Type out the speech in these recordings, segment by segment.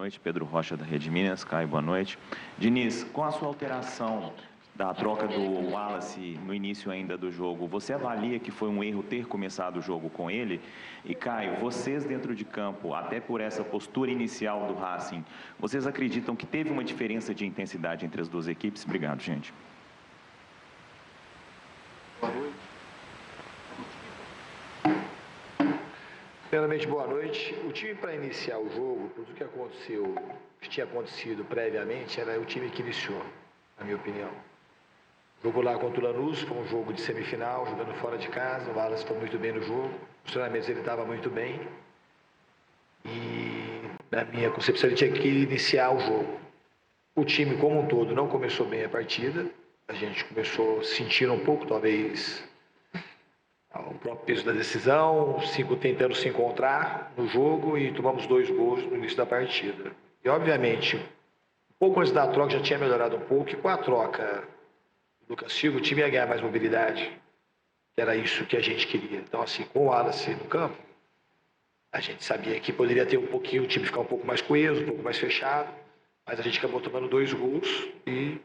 Boa noite, Pedro Rocha da Rede Minas. Caio, boa noite. Diniz, com a sua alteração da troca do Wallace no início ainda do jogo, você avalia que foi um erro ter começado o jogo com ele? E Caio, vocês dentro de campo, até por essa postura inicial do Racing, vocês acreditam que teve uma diferença de intensidade entre as duas equipes? Obrigado, gente. Primeiramente, boa noite. O time para iniciar o jogo, tudo que aconteceu, o que tinha acontecido previamente, era o time que iniciou, na minha opinião. O jogo lá contra o Lanús foi um jogo de semifinal, jogando fora de casa. O Wallace foi muito bem no jogo. Os treinamentos ele estava muito bem. E, na minha concepção, ele tinha que iniciar o jogo. O time, como um todo, não começou bem a partida. A gente começou sentindo um pouco, talvez, o próprio peso da decisão, tentando se encontrar no jogo e tomamos 2 gols no início da partida. E, obviamente, um pouco antes da troca já tinha melhorado um pouco, e com a troca do Lucas Silva, o time ia ganhar mais mobilidade, que era isso que a gente queria. Então, assim, com o Wallace no campo, a gente sabia que poderia ter um pouquinho, o time ficar um pouco mais coeso, um pouco mais fechado, mas a gente acabou tomando 2 gols e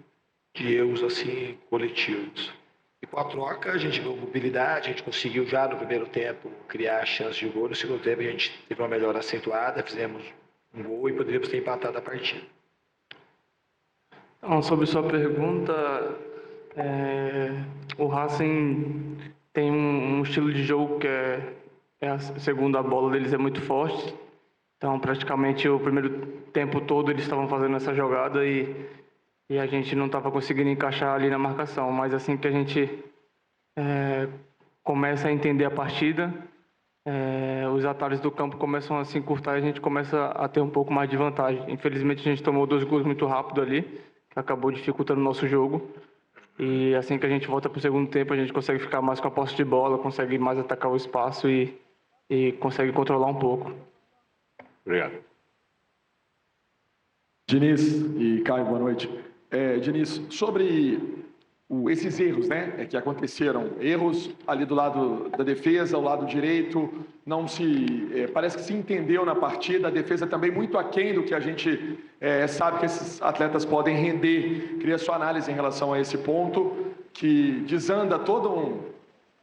de erros, assim, coletivos. E com a troca, a gente ganhou mobilidade, a gente conseguiu já no primeiro tempo criar a chance de gol. No segundo tempo, a gente teve uma melhora acentuada, fizemos um gol e poderíamos ter empatado a partida. Então, sobre sua pergunta, o Racing tem um estilo de jogo que segundo a bola deles, é muito forte. Então, praticamente, o primeiro tempo todo eles estavam fazendo essa jogada e a gente não estava conseguindo encaixar ali na marcação. Mas assim que a gente começa a entender a partida, os atalhos do campo começam a se encurtar e a gente começa a ter um pouco mais de vantagem. Infelizmente, a gente tomou 2 gols muito rápido ali, que acabou dificultando o nosso jogo. E assim que a gente volta para o segundo tempo, a gente consegue ficar mais com a posse de bola, consegue mais atacar o espaço e consegue controlar um pouco. Obrigado. Diniz e Caio, boa noite. Diniz, sobre esses erros, né, que aconteceram, erros ali do lado da defesa, o lado direito, parece que se entendeu na partida, a defesa também muito aquém do que a gente sabe que esses atletas podem render. Queria sua análise em relação a esse ponto, que desanda todo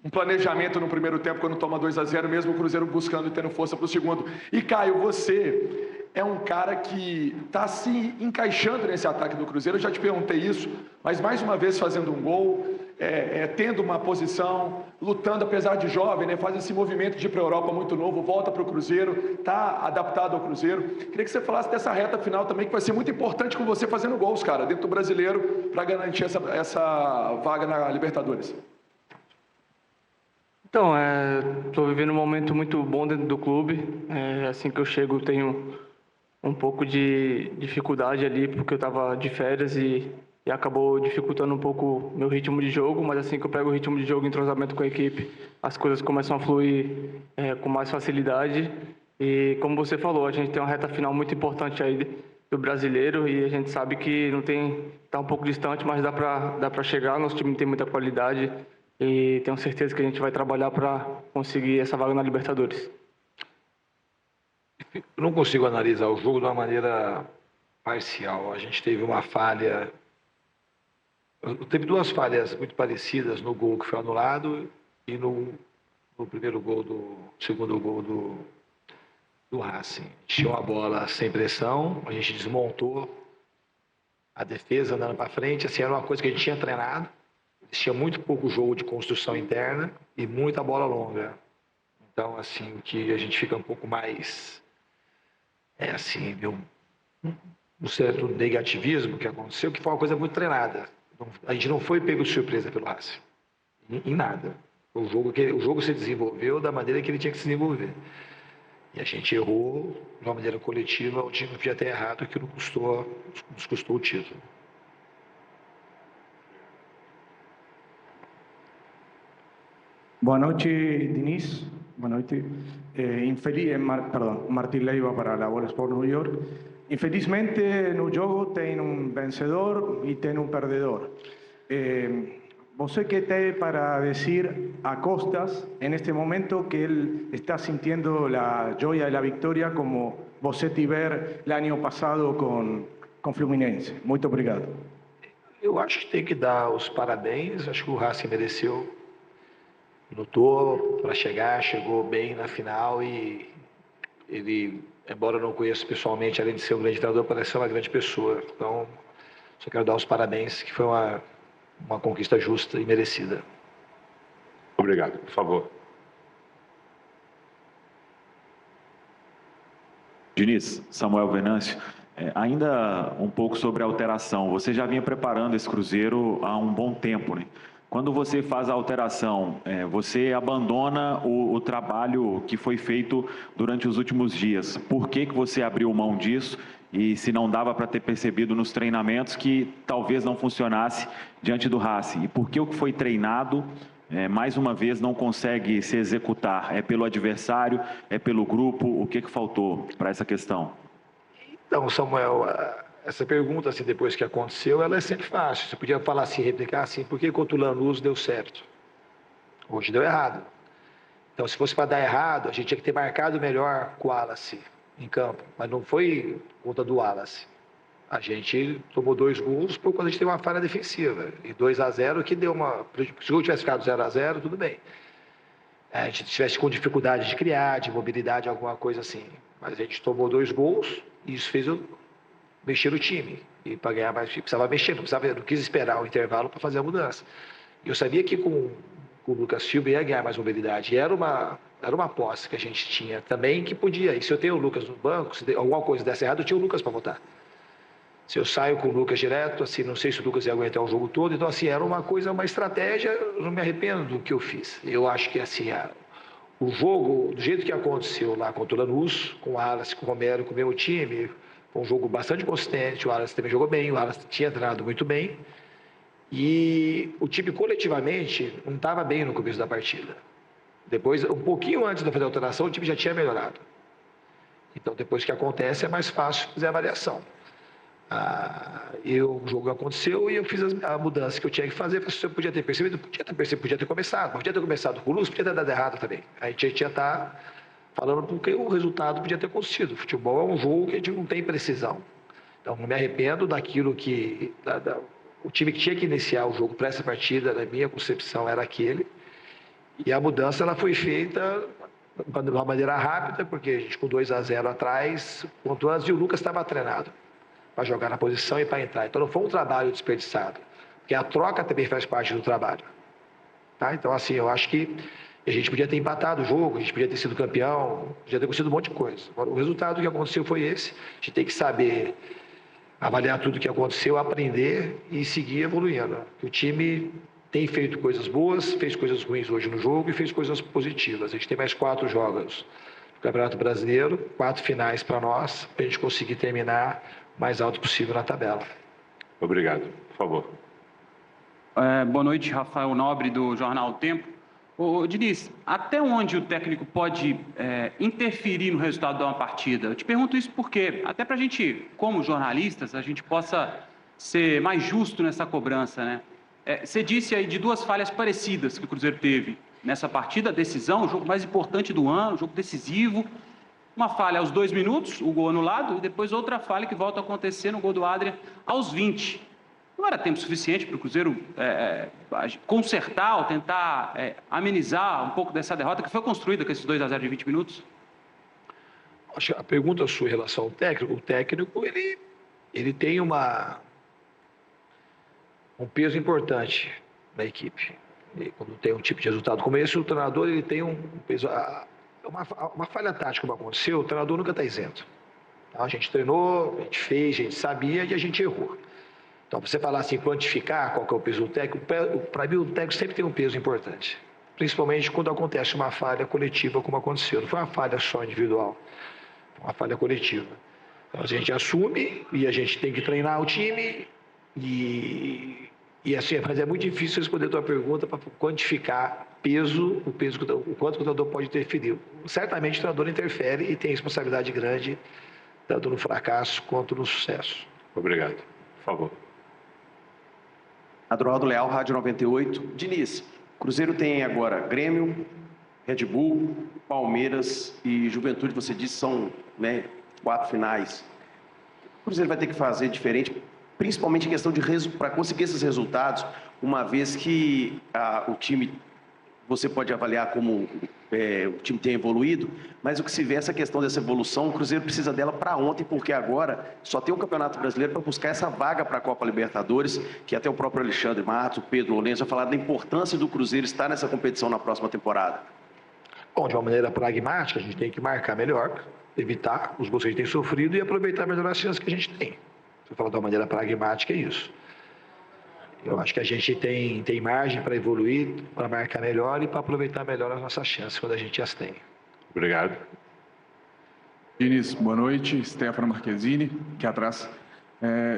um planejamento no primeiro tempo, quando toma 2-0, mesmo o Cruzeiro buscando e tendo força para o segundo. E Caio, você é um cara que está se encaixando nesse ataque do Cruzeiro, eu já te perguntei isso, mas mais uma vez fazendo um gol, tendo uma posição, lutando apesar de jovem, né, faz esse movimento de ir para a Europa muito novo, volta para o Cruzeiro, está adaptado ao Cruzeiro. Queria que você falasse dessa reta final também, que vai ser muito importante com você fazendo gols, cara, dentro do Brasileiro, para garantir essa vaga na Libertadores. Então, estou vivendo um momento muito bom dentro do clube. Assim que eu chego, tenho um pouco de dificuldade ali, porque eu estava de férias e acabou dificultando um pouco meu ritmo de jogo, mas assim que eu pego o ritmo de jogo, entrosamento com a equipe, as coisas começam a fluir com mais facilidade. E como você falou, a gente tem uma reta final muito importante aí do Brasileiro e a gente sabe que está um pouco distante, mas dá para chegar. Nosso time tem muita qualidade e tenho certeza que a gente vai trabalhar para conseguir essa vaga na Libertadores. Eu não consigo analisar o jogo de uma maneira parcial. A gente teve uma falha, teve 2 falhas muito parecidas no gol que foi anulado e no segundo gol do Racing. A gente tinha uma bola sem pressão, a gente desmontou a defesa andando para frente, assim, era uma coisa que a gente tinha treinado. Tinha muito pouco jogo de construção interna e muita bola longa. Então, assim, que a gente fica um pouco mais, um certo negativismo que aconteceu, que foi uma coisa muito treinada. A gente não foi pego de surpresa pelo Racing, em nada. O jogo se desenvolveu da maneira que ele tinha que se desenvolver. E a gente errou de uma maneira coletiva, o time podia ter errado, que nos custou o título. Boa noite, Diniz. Boa noite. Martín Leiva para la Bola Sport New York. Infelizmente, no jogo tem vencedor e tem perdedor. ¿Você qué tem para decir a Costas en este momento que él está sintiendo la joya de la victoria como você tiver o ano passado com Fluminense. Muito obrigado. Eu acho que tem que dar os parabéns, acho que o Racing mereceu. Lutou para chegar, chegou bem na final e ele, embora eu não conheça pessoalmente, além de ser um grande treinador, parece ser uma grande pessoa. Então, só quero dar os parabéns, que foi uma conquista justa e merecida. Obrigado, por favor. Diniz, Samuel Venâncio, ainda um pouco sobre a alteração. Você já vinha preparando esse Cruzeiro há um bom tempo, né? Quando você faz a alteração, você abandona o trabalho que foi feito durante os últimos dias. Por que você abriu mão disso? E se não dava para ter percebido nos treinamentos que talvez não funcionasse diante do Racing? E por que o que foi treinado, mais uma vez, não consegue se executar? É pelo adversário? É pelo grupo? O que faltou para essa questão? Então, Samuel, essa pergunta, assim, depois que aconteceu, ela é sempre fácil. Você podia falar assim, replicar assim, por que contra o Lanús deu certo? Hoje deu errado. Então, se fosse para dar errado, a gente tinha que ter marcado melhor com o Wallace em campo. Mas não foi conta do Wallace. A gente tomou 2 gols por quando a gente teve uma falha defensiva. E 2-0 que deu uma... Se o jogo tivesse ficado 0-0, tudo bem. A gente tivesse com dificuldade de criar, de mobilidade, alguma coisa assim. Mas a gente tomou 2 gols e isso fez mexer o time. E para ganhar mais, precisava mexer, não quis esperar o intervalo para fazer a mudança. E eu sabia que com o Lucas Silva ia ganhar mais mobilidade. E era uma aposta que a gente tinha também que podia. E se eu tenho o Lucas no banco, se alguma coisa desse errado, eu tinha o Lucas para votar. Se eu saio com o Lucas direto, assim, não sei se o Lucas ia aguentar o jogo todo. Então, assim, era uma estratégia, eu não me arrependo do que eu fiz. Eu acho que, assim, o jogo, do jeito que aconteceu lá contra o Lanús, com o Wallace, com o Romero, com o meu time, foi um jogo bastante consistente, o Wallace também jogou bem, o Wallace tinha treinado muito bem. E o time, coletivamente, não estava bem no começo da partida. Depois, um pouquinho antes de fazer a alteração, o time já tinha melhorado. Então, depois que acontece, é mais fácil fazer a avaliação. O jogo aconteceu e eu fiz a mudança que eu tinha que fazer. Você podia ter percebido? Podia ter percebido, podia ter começado. Podia ter começado com o Luz, podia ter dado errado também. A gente ia estar falando porque o resultado podia ter acontecido. O futebol é um jogo que a gente não tem precisão. Então, não me arrependo daquilo que... o time que tinha que iniciar o jogo para essa partida, na minha concepção, era aquele. E a mudança ela foi feita de uma maneira rápida, porque a gente com 2-0 atrás, quanto antes, e o Lucas estava treinado para jogar na posição e para entrar. Então, não foi um trabalho desperdiçado, porque a troca também faz parte do trabalho. Tá? Então, assim, eu acho que a gente podia ter empatado o jogo, a gente podia ter sido campeão, podia ter acontecido um monte de coisa. Agora, o resultado que aconteceu foi esse. A gente tem que saber avaliar tudo o que aconteceu, aprender e seguir evoluindo. O time tem feito coisas boas, fez coisas ruins hoje no jogo e fez coisas positivas. A gente tem mais 4 jogos do Campeonato Brasileiro, 4 finais para nós, para a gente conseguir terminar o mais alto possível na tabela. Obrigado. Por favor. Boa noite, Rafael Nobre, do Jornal O Tempo. Diniz, até onde o técnico pode interferir no resultado de uma partida? Eu te pergunto isso porque, até para a gente, como jornalistas, a gente possa ser mais justo nessa cobrança, né? Você disse aí de 2 falhas parecidas que o Cruzeiro teve nessa partida, a decisão, o jogo mais importante do ano, o jogo decisivo. Uma falha aos 2 minutos, o gol anulado, e depois outra falha que volta a acontecer no gol do Adrian aos 20. Não era tempo suficiente para o Cruzeiro consertar ou tentar amenizar um pouco dessa derrota que foi construída com esses 2-0 de 20 minutos? Acho que a pergunta sua em relação ao técnico, o técnico ele tem um peso importante na equipe. E quando tem um tipo de resultado como esse, o treinador ele tem um peso... Uma falha tática como aconteceu, o treinador nunca está isento. A gente treinou, a gente fez, a gente sabia e a gente errou. Então, você falar assim, quantificar qual que é o peso do técnico, para mim o técnico sempre tem um peso importante. Principalmente quando acontece uma falha coletiva como aconteceu. Não foi uma falha só individual, foi uma falha coletiva. Então, a gente assume e a gente tem que treinar o time e assim, mas é muito difícil responder a tua pergunta para quantificar o quanto o treinador pode interferir. Certamente o treinador interfere e tem responsabilidade grande, tanto no fracasso quanto no sucesso. Obrigado. Por favor. Adroaldo Leal, Rádio 98. Diniz, Cruzeiro tem agora Grêmio, Red Bull, Palmeiras e Juventude, você disse, são 4 finais. O Cruzeiro vai ter que fazer diferente, principalmente em questão de para conseguir esses resultados, uma vez que o time, você pode avaliar como o time tem evoluído, mas o que se vê é essa questão dessa evolução, o Cruzeiro precisa dela para ontem, porque agora só tem um Campeonato Brasileiro para buscar essa vaga para a Copa Libertadores, que até o próprio Alexandre Matos, o Pedro Lourenço já falaram da importância do Cruzeiro estar nessa competição na próxima temporada. Bom, de uma maneira pragmática, a gente tem que marcar melhor, evitar os gols que a gente tem sofrido e aproveitar melhor as chances que a gente tem. Se eu falar de uma maneira pragmática, é isso. Eu acho que a gente tem margem para evoluir, para marcar melhor e para aproveitar melhor as nossas chances quando a gente as tem. Obrigado. Diniz, boa noite. Stefano Marquezini, aqui atrás.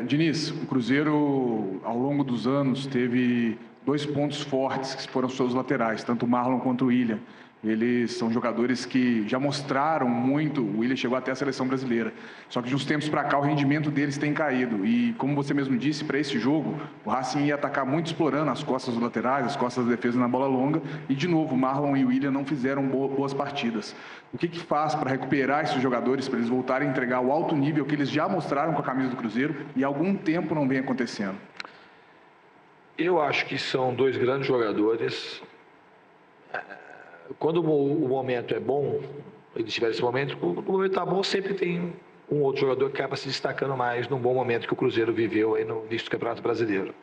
Diniz, o Cruzeiro, ao longo dos anos, teve 2 pontos fortes que foram seus laterais, tanto o Marlon quanto o William. Eles são jogadores que já mostraram muito, o William chegou até a seleção brasileira, só que de uns tempos para cá o rendimento deles tem caído. E como você mesmo disse, para esse jogo, o Racing ia atacar muito explorando as costas dos laterais, as costas da defesa na bola longa, e de novo, o Marlon e o William não fizeram boas partidas. O que faz para recuperar esses jogadores, para eles voltarem a entregar o alto nível que eles já mostraram com a camisa do Cruzeiro e há algum tempo não vem acontecendo? Eu acho que são 2 grandes jogadores. Quando o momento é bom, eles tiverem esse momento, quando o momento está bom, sempre tem um outro jogador que acaba se destacando mais num bom momento que o Cruzeiro viveu aí no início do Campeonato Brasileiro.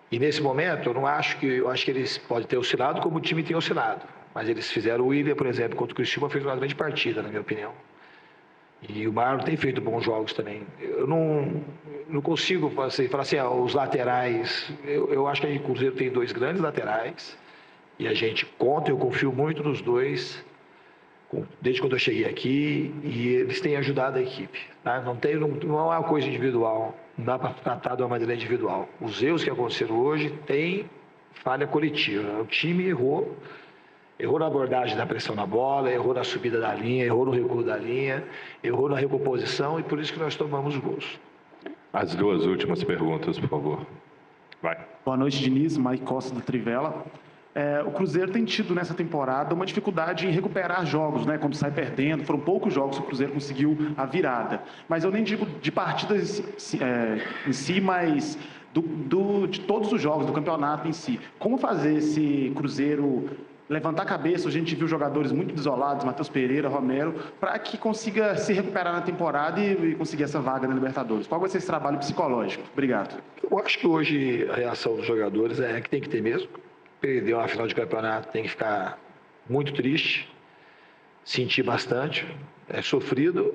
E nesse momento, eu acho que eles podem ter oscilado como o time tem oscilado. Mas eles fizeram o William, por exemplo, contra o Criciúma, fez uma grande partida, na minha opinião. E o Marlon tem feito bons jogos também. Eu não consigo falar assim, os laterais. Eu acho que o Cruzeiro tem 2 grandes laterais. E a gente conta, eu confio muito nos 2, desde quando eu cheguei aqui, e eles têm ajudado a equipe. Tá? Não é uma coisa individual, não dá para tratar de uma maneira individual. Os erros que aconteceram hoje têm falha coletiva. O time errou na abordagem da pressão na bola, errou na subida da linha, errou no recuo da linha, errou na recomposição, e por isso que nós tomamos gols. As 2 últimas perguntas, por favor. Vai. Boa noite, Diniz. Mike Costa, do Trivela. O Cruzeiro tem tido nessa temporada uma dificuldade em recuperar jogos, né? Quando sai perdendo, foram poucos jogos que o Cruzeiro conseguiu a virada. Mas eu nem digo de partidas em si, mas de todos os jogos, do campeonato em si. Como fazer esse Cruzeiro levantar a cabeça? A gente viu jogadores muito desolados, Matheus Pereira, Romero, para que consiga se recuperar na temporada e conseguir essa vaga na Libertadores. Qual vai ser esse trabalho psicológico? Obrigado. Eu acho que hoje a reação dos jogadores é que tem que ter mesmo. Perdeu uma final de campeonato, tem que ficar muito triste, sentir bastante, é sofrido,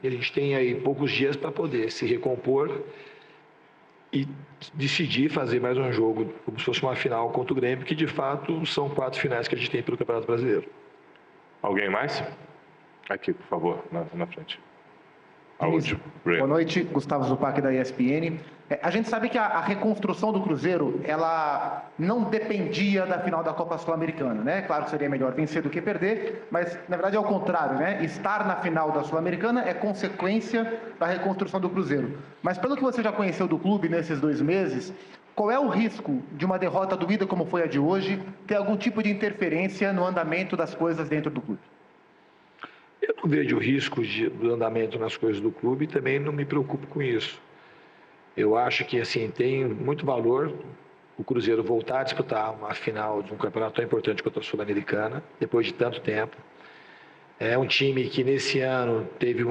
e a gente tem aí poucos dias para poder se recompor e decidir fazer mais um jogo, como se fosse uma final contra o Grêmio, que de fato são 4 finais que a gente tem pelo Campeonato Brasileiro. Alguém mais? Aqui, por favor, na frente. Boa noite, Gustavo Zupac, da ESPN. A gente sabe que a reconstrução do Cruzeiro, ela não dependia da final da Copa Sul-Americana, né? Claro que seria melhor vencer do que perder, mas na verdade é o contrário, né? Estar na final da Sul-Americana é consequência da reconstrução do Cruzeiro. Mas pelo que você já conheceu do clube nesses 2 meses, qual é o risco de uma derrota doída como foi a de hoje ter algum tipo de interferência no andamento das coisas dentro do clube? Eu não vejo risco do andamento nas coisas do clube e também não me preocupo com isso. Eu acho que assim, tem muito valor o Cruzeiro voltar a disputar uma final de um campeonato tão importante quanto a Sul-Americana, depois de tanto tempo. É um time que nesse ano teve